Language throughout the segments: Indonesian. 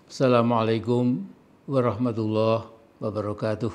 Assalamualaikum warahmatullahi wabarakatuh.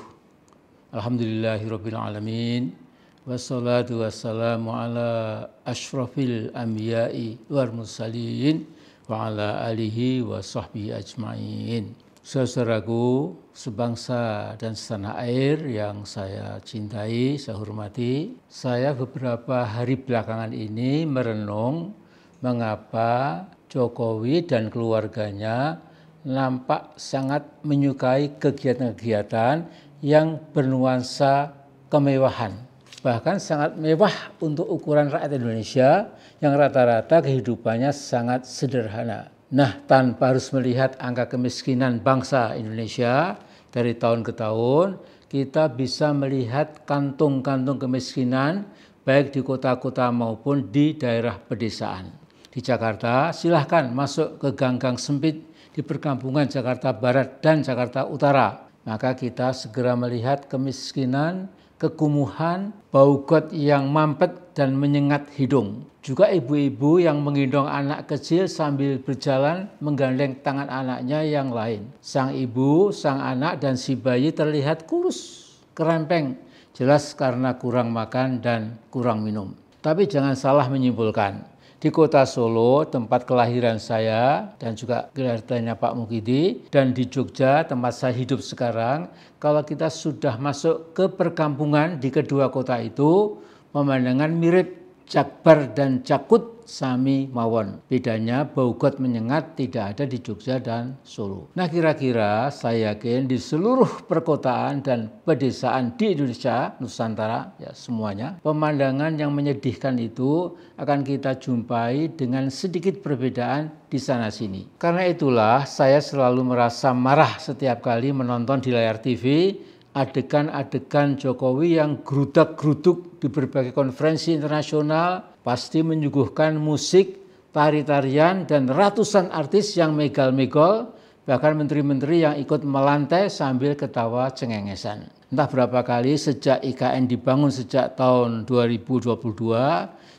Alhamdulillahirabbil alamin. Wassalatu wassalamu ala asyrafil anbiya'i wal mursalin wa ala alihi wa sahbihi ajmain. Saudaraku sebangsa dan setanah air yang saya cintai, saya hormati, saya beberapa hari belakangan ini merenung mengapa Jokowi dan keluarganya nampak sangat menyukai kegiatan-kegiatan yang bernuansa kemewahan. Bahkan sangat mewah untuk ukuran rakyat Indonesia yang rata-rata kehidupannya sangat sederhana. Nah, tanpa harus melihat angka kemiskinan bangsa Indonesia dari tahun ke tahun, kita bisa melihat kantung-kantung kemiskinan baik di kota-kota maupun di daerah pedesaan. Di Jakarta, silahkan masuk ke gang-gang sempit di perkampungan Jakarta Barat dan Jakarta Utara. Maka kita segera melihat kemiskinan, kekumuhan, bau got yang mampet dan menyengat hidung. Juga ibu-ibu yang menggendong anak kecil sambil berjalan menggandeng tangan anaknya yang lain. Sang ibu, sang anak, dan si bayi terlihat kurus, kerempeng, jelas karena kurang makan dan kurang minum. Tapi jangan salah menyimpulkan. Di kota Solo, tempat kelahiran saya dan juga kelahirannya Pak Mukidi, dan di Jogja, tempat saya hidup sekarang, kalau kita sudah masuk ke perkampungan di kedua kota itu, pemandangan mirip Jakbar dan Jakut sami mawon. Bedanya bau got menyengat tidak ada di Jogja dan Solo. Nah, kira-kira saya yakin di seluruh perkotaan dan pedesaan di Indonesia, Nusantara, ya semuanya, pemandangan yang menyedihkan itu akan kita jumpai dengan sedikit perbedaan di sana-sini. Karena itulah saya selalu merasa marah setiap kali menonton di layar TV adegan-adegan Jokowi yang gerudak-geruduk di berbagai konferensi internasional, pasti menyuguhkan musik, tari-tarian, dan ratusan artis yang megal-megol, bahkan menteri-menteri yang ikut melantai sambil ketawa cengengesan. Entah berapa kali sejak IKN dibangun sejak tahun 2022,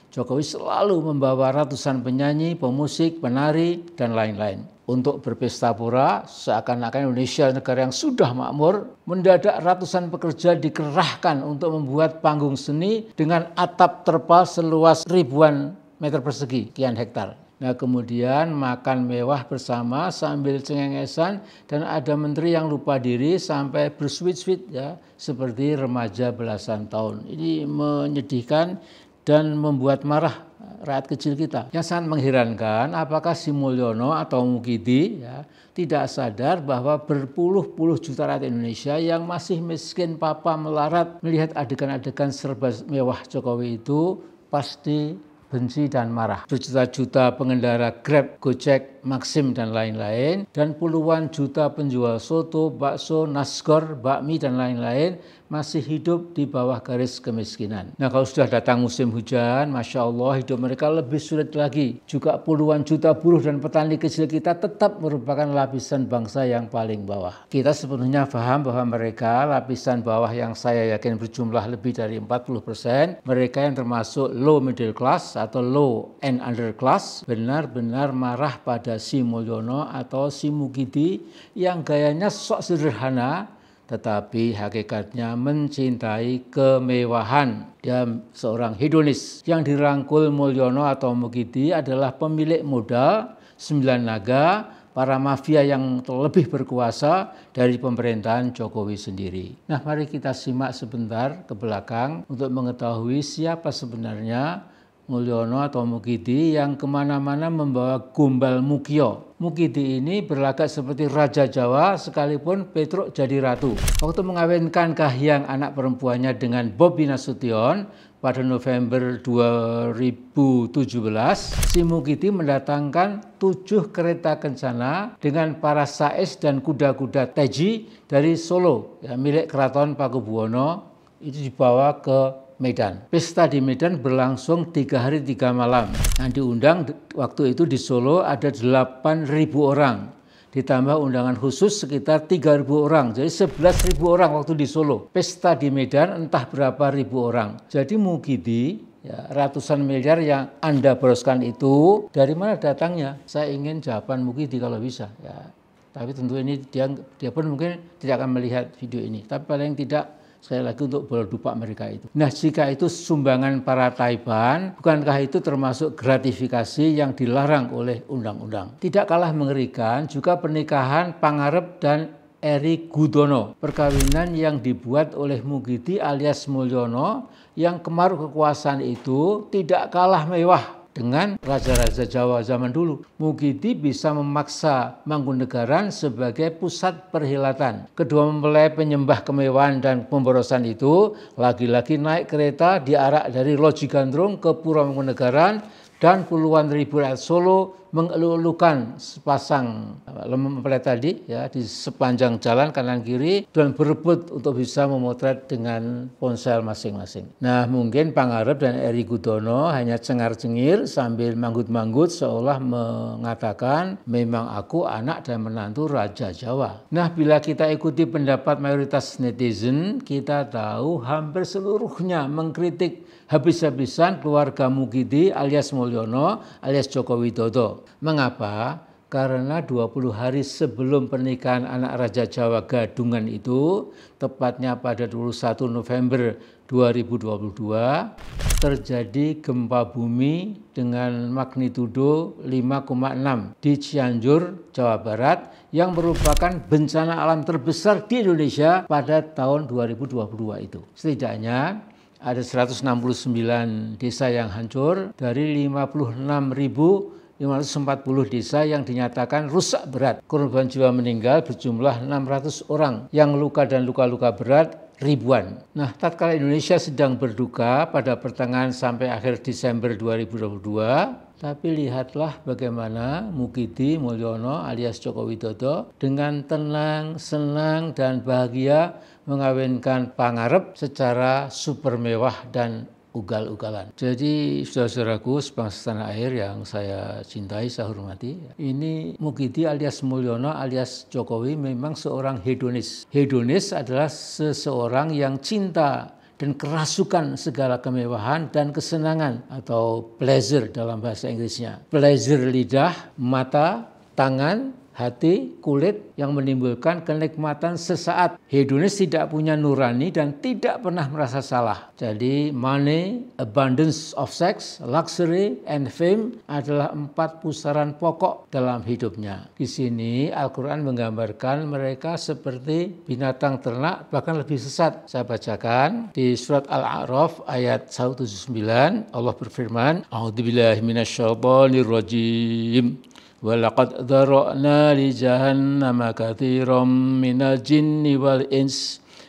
Jokowi selalu membawa ratusan penyanyi, pemusik, penari, dan lain-lain. Untuk berpesta pura, seakan-akan Indonesia negara yang sudah makmur, mendadak ratusan pekerja dikerahkan untuk membuat panggung seni dengan atap terpal seluas ribuan meter persegi, sekian hektar. Nah, kemudian makan mewah bersama sambil cengengesan, dan ada menteri yang lupa diri sampai bersweet-sweet ya, seperti remaja belasan tahun. Ini menyedihkan dan membuat marah rakyat kecil kita. Yang sangat mengherankan, apakah Sri Mulyono atau Mukidi ya, tidak sadar bahwa berpuluh-puluh juta rakyat Indonesia yang masih miskin papa melarat melihat adegan-adegan serba mewah Jokowi itu pasti benci dan marah. Berjuta-juta pengendara Grab, Gojek, Maxim, dan lain-lain, dan puluhan juta penjual soto, bakso, nasgor, bakmi, dan lain-lain masih hidup di bawah garis kemiskinan. Nah, kalau sudah datang musim hujan, Masya Allah, hidup mereka lebih sulit lagi. Juga puluhan juta buruh dan petani kecil kita tetap merupakan lapisan bangsa yang paling bawah. Kita sepenuhnya paham bahwa mereka, lapisan bawah yang saya yakin berjumlah lebih dari 40%, mereka yang termasuk low middle class atau low and under class, benar-benar marah pada Sri Mulyono atau Sri Mukidi yang gayanya sok sederhana, tetapi hakikatnya mencintai kemewahan. Dia seorang hedonis. Yang dirangkul Mulyono atau Mukidi adalah pemilik modal, 9 naga, para mafia yang lebih berkuasa dari pemerintahan Jokowi sendiri. Nah, mari kita simak sebentar ke belakang untuk mengetahui siapa sebenarnya Mulyono atau Mukidi yang kemana-mana membawa gombal Mukio. Mukidi ini berlagak seperti Raja Jawa sekalipun Petruk jadi ratu. Waktu mengawinkan Kahiyang anak perempuannya dengan Bobi Nasution pada November 2017, si Mukidi mendatangkan 7 kereta kencana dengan para sais dan kuda-kuda teji dari Solo, ya, milik Keraton Pakubuwono, itu dibawa ke Medan. Pesta di Medan berlangsung 3 hari 3 malam. Yang diundang waktu itu di Solo ada 8.000 orang. Ditambah undangan khusus sekitar 3.000 orang. Jadi 11.000 orang waktu di Solo. Pesta di Medan entah berapa ribu orang. Jadi Mukidi, ya, ratusan miliar yang Anda boroskan itu dari mana datangnya? Saya ingin jawaban Mukidi kalau bisa. Ya. Tapi tentu ini dia pun mungkin tidak akan melihat video ini. Tapi paling tidak sekali lagi untuk bola dupa mereka itu. Nah, jika itu sumbangan para Taipan, bukankah itu termasuk gratifikasi yang dilarang oleh undang-undang? Tidak kalah mengerikan juga pernikahan Pangarep dan Eri Gudono, perkawinan yang dibuat oleh Mukidi alias Mulyono yang kemaruk kekuasaan itu tidak kalah mewah dengan raja-raja Jawa zaman dulu. Mukidi bisa memaksa Mangkunegaran sebagai pusat perhilatan. Kedua mempelai penyembah kemewahan dan pemborosan itu lagi-lagi naik kereta diarak dari Loji Gandrung ke Pura Mangkunegaran dan puluhan ribu rakyat Solo mengeluh-elukan sepasang mempelai tadi ya di sepanjang jalan kanan kiri dan berebut untuk bisa memotret dengan ponsel masing-masing. Nah, mungkin Pangarep dan Eri Gudono hanya cengar-cengir sambil manggut-manggut seolah mengatakan memang aku anak dan menantu Raja Jawa. Nah, bila kita ikuti pendapat mayoritas netizen, kita tahu hampir seluruhnya mengkritik habis-habisan keluarga Mukidi alias Mulyono alias Joko Widodo. Mengapa? Karena 20 hari sebelum pernikahan anak Raja Jawa Gadungan itu, tepatnya pada 21 November 2022, terjadi gempa bumi dengan magnitudo 5,6 di Cianjur, Jawa Barat, yang merupakan bencana alam terbesar di Indonesia pada tahun 2022 itu. Setidaknya ada 169 desa yang hancur dari 56.540 desa yang dinyatakan rusak berat. Korban jiwa meninggal berjumlah 600 orang, yang luka dan luka-luka berat ribuan. Nah, tatkala Indonesia sedang berduka pada pertengahan sampai akhir Desember 2022, tapi lihatlah bagaimana Mukidi Mulyono alias Joko Widodo dengan tenang, senang, dan bahagia mengawinkan Pangarep secara super mewah dan ugal-ugalan. Jadi saudara-saudaraku sebangsa tanah air yang saya cintai, saya hormati, ini Mukidi alias Mulyono alias Jokowi memang seorang hedonis. Hedonis adalah seseorang yang cinta dan kerasukan segala kemewahan dan kesenangan atau pleasure dalam bahasa Inggrisnya. Pleasure lidah, mata, tangan, hati, kulit yang menimbulkan kenikmatan sesaat. Hedonis tidak punya nurani dan tidak pernah merasa salah. Jadi money, abundance of sex, luxury, and fame adalah 4 pusaran pokok dalam hidupnya. Di sini Al-Quran menggambarkan mereka seperti binatang ternak, bahkan lebih sesat. Saya bacakan di surat Al-A'raf ayat 179, Allah berfirman, A'udzubillahi minasyaitonirrajim. وَلَقَدْ ذَرَأْنَا لِجَهَنَّمَ كَثِيرًا مِنَ الْجِنِّ وَالْإِنسِ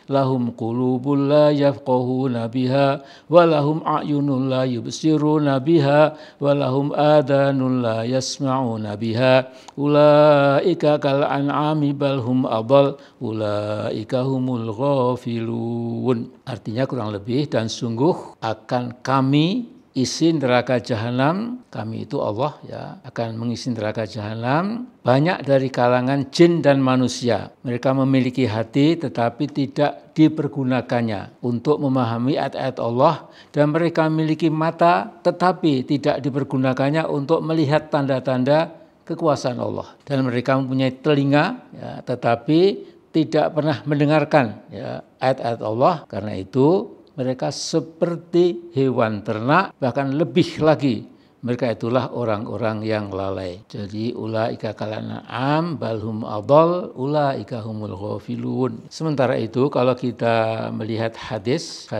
لَهُمْ قُلُوبٌ لَا يَفْقَهُونَ بِهَا وَلَهُمْ أَعْيُنٌ لَا يُبْصِرُونَ بِهَا وَلَهُمْ آذَانٌ لَا يَسْمَعُونَ بِهَا أُولَئِكَ كَالْأَنْعَامِ بَلْ هُمْ أَضَلُّ أُولَئِكَ هُمُ الْغَافِلُونَ. Artinya kurang lebih, dan sungguh akan kami isi neraka jahanam, kami itu Allah ya, akan mengisi neraka jahanam banyak dari kalangan jin dan manusia. Mereka memiliki hati tetapi tidak dipergunakannya untuk memahami ayat-ayat Allah, dan mereka memiliki mata tetapi tidak dipergunakannya untuk melihat tanda-tanda kekuasaan Allah. Dan mereka mempunyai telinga ya, tetapi tidak pernah mendengarkan ya, ayat-ayat Allah. Karena itu mereka seperti hewan ternak, bahkan lebih lagi. Mereka itulah orang-orang yang lalai. Jadi ulaika kalan'am balhum adall ulaika humul ghafilun. Sementara itu kalau kita melihat hadis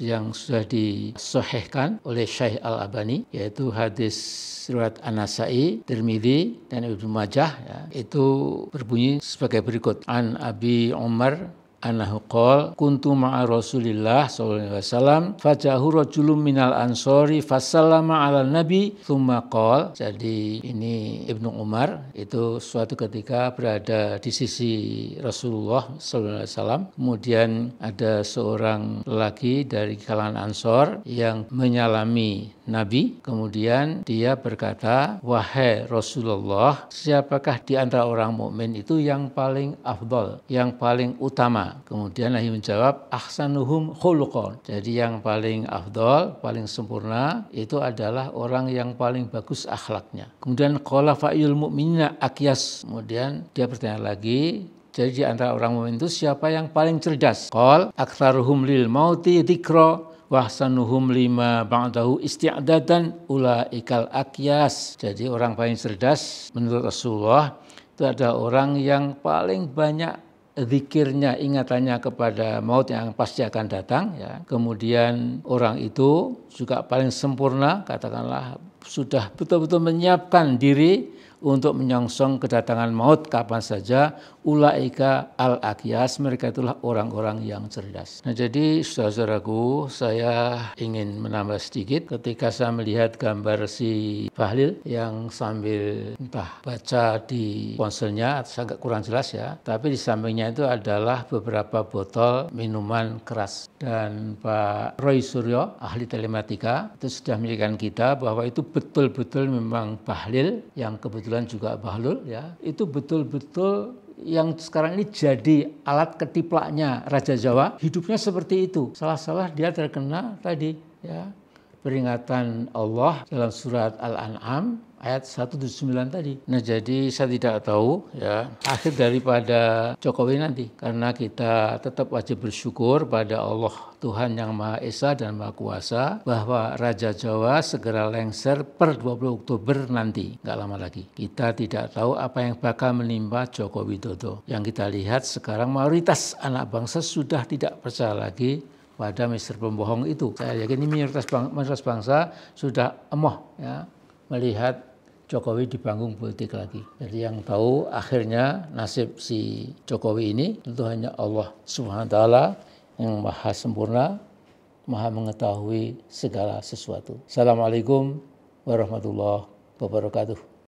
yang sudah disahihkan oleh Syekh Al-Albani, yaitu hadis riwayat An-Nasa'i, Tirmidzi, dan Ibnu Majah, ya, itu berbunyi sebagai berikut. An Abi Umar annahu qala kuntu ma'a Rasulillah sallallahu alaihi wasallam fajahu rajulun minal ansori fasallama 'ala nabi tsumma qala. Jadi ini Ibnu Umar itu suatu ketika berada di sisi Rasulullah sallallahu alaihi wasallam, kemudian ada seorang lelaki dari kalangan Ansor yang menyalami Nabi, kemudian dia berkata, wahai Rasulullah, siapakah di antara orang mukmin itu yang paling afdal, yang paling utama? sempurna. Kemudian Nabi menjawab ahsanuhum khuluqan. Jadi yang paling afdol, paling sempurna itu adalah orang yang paling bagus akhlaknya. Kemudian qala fa'il mu'minina aqyas. Kemudian dia bertanya lagi, jadi di antara orang mukmin itu siapa yang paling cerdas? Qal aktsaruhum lil mauti dzikra wa ahsanuhum lima ba'dahu isti'dadan ulaikal aqyas. Jadi orang paling cerdas menurut Rasulullah itu ada orang yang paling banyak zikirnya, ingatannya kepada maut yang pasti akan datang, ya. Kemudian orang itu juga paling sempurna, katakanlah sudah betul-betul menyiapkan diri untuk menyongsong kedatangan maut kapan saja. Ulaika al-aqyas, mereka itulah orang-orang yang cerdas. Nah, jadi saudara-saudaraku, saya ingin menambah sedikit ketika saya melihat gambar si Bahlil yang sambil entah baca di ponselnya, atau agak kurang jelas ya, tapi di sampingnya itu adalah beberapa botol minuman keras. Dan Pak Roy Suryo, ahli telematika, itu sudah menjelaskan kita bahwa itu betul-betul memang Bahlil, yang kebetulan juga Bahlul ya, itu betul-betul yang sekarang ini jadi alat ketiplaknya Raja Jawa, hidupnya seperti itu. Salah-salah dia terkena tadi ya, peringatan Allah dalam surat Al-An'am ayat 179 tadi. Nah, jadi saya tidak tahu ya akhir daripada Jokowi nanti, karena kita tetap wajib bersyukur pada Allah Tuhan yang Maha Esa dan Maha Kuasa bahwa Raja Jawa segera lengser per 20 Oktober nanti, nggak lama lagi. Kita tidak tahu apa yang bakal menimpa Joko Widodo. Yang kita lihat sekarang mayoritas anak bangsa sudah tidak percaya lagi pada Mr. Pembohong itu. Saya yakin ini mayoritas bangsa sudah emoh ya melihat Jokowi di panggung politik lagi. Jadi yang tahu akhirnya nasib si Jokowi ini tentu hanya Allah Subhanahu wa taala yang maha sempurna, maha mengetahui segala sesuatu. Assalamualaikum warahmatullahi wabarakatuh.